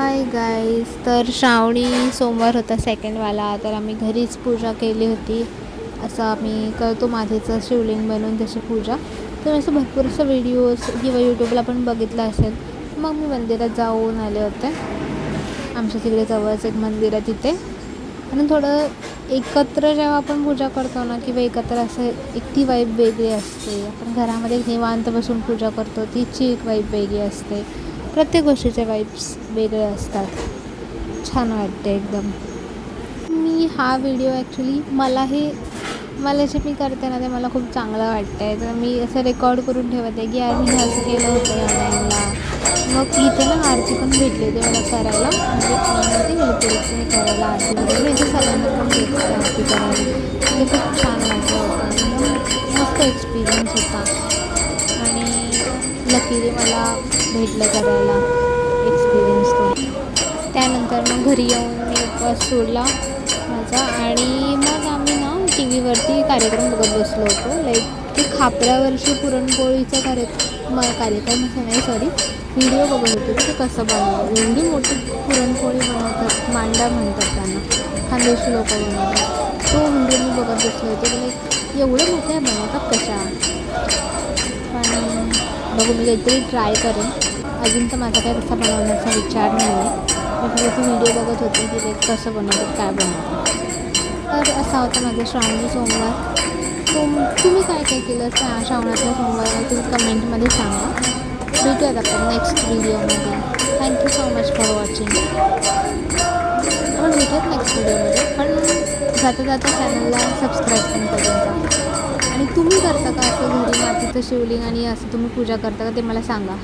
Hi guys, तर श्रावणी सोमवार होता सेकंडवाला, तर आम्ही घरीच पूजा केली होती. असं आम्ही करतो मातीचं शिवलिंग बनवून तशी पूजा. तर असं भरपूर असं व्हिडिओज किंवा यूट्यूबला पण बघितलं असेल. मग मी मंदिरात जाऊन आले होते. आमच्या तिकडे जवळच एक मंदिर आहे तिथे. आणि थोडं एकत्र जेव्हा आपण पूजा करतो ना, किंवा एकत्र असं एक ती वाईब वेगळी असते. आपण घरामध्ये निवांत बसून पूजा करतो, तिची एक वाईब वेगळी असते. प्रत्येक गोष्टीचे वाईब्स वेगळे असतात. छान वाटते एकदम. मी हा व्हिडिओ ॲक्च्युली मला जे मी करते ना ते मला खूप चांगलं वाटतं आहे. तर मी असं रेकॉर्ड करून ठेवते की यार मी असं केलं होतं या टाईमला. मग इथे ना आरती पण भेटली होती मला करायला, म्हणजे हे करायला आरती वगैरे मी इथे सगळ्यांना पण भेटते आरती करायला. ते खूप छान वाटलं होतं. एकदम मस्त एक्सपिरियन्स होता आणि लकीली मला भेटलं करायला एक्सपिरियन्स तो. त्यानंतर मग घरी येऊन मी उपवास सोडला माझा आणि मग आम्ही ना टी व्हीवरती कार्यक्रम बघत बसलो होतो. लाईक ते खापऱ्यावरची पुरणपोळीचा कार्यक्रम व्हिडिओ बघत होते की ते कसं बनवलं. एवढी मोठी पुरणपोळी बनवतात, मांडा म्हणतात त्यांना, खानदेशी लोक बनवतात. तो व्हिडिओ मी बघत बसले होते की लाईक एवढं मोठ्या बनवतात कशा. पण बघू, मी काहीतरी ट्राय करेन. अजून तर माझा काय कसा बनवण्याचा विचार नाही आहे. मी फक्त व्हिडिओ बघत होते की ते कसं बनवतात, काय बनवतात. तर असा होता माझा श्रावणी सोमवार. तुम्ही काय काय केलं श्रावणातल्या सोमवारला तुम्ही कमेंटमध्ये सांगा. भेटूयात आपण नेक्स्ट व्हिडिओमध्ये. Thank you so much for watching. आपण भेटूयात नेक्स्ट व्हिडिओमध्ये, पण जाता जाता चॅनलला सबस्क्राईब पण करून जा. आणि तुम्ही करता का असं घरी मातीचं शिवलिंग आणि असं तुम्ही पूजा करता का ते मला सांगा.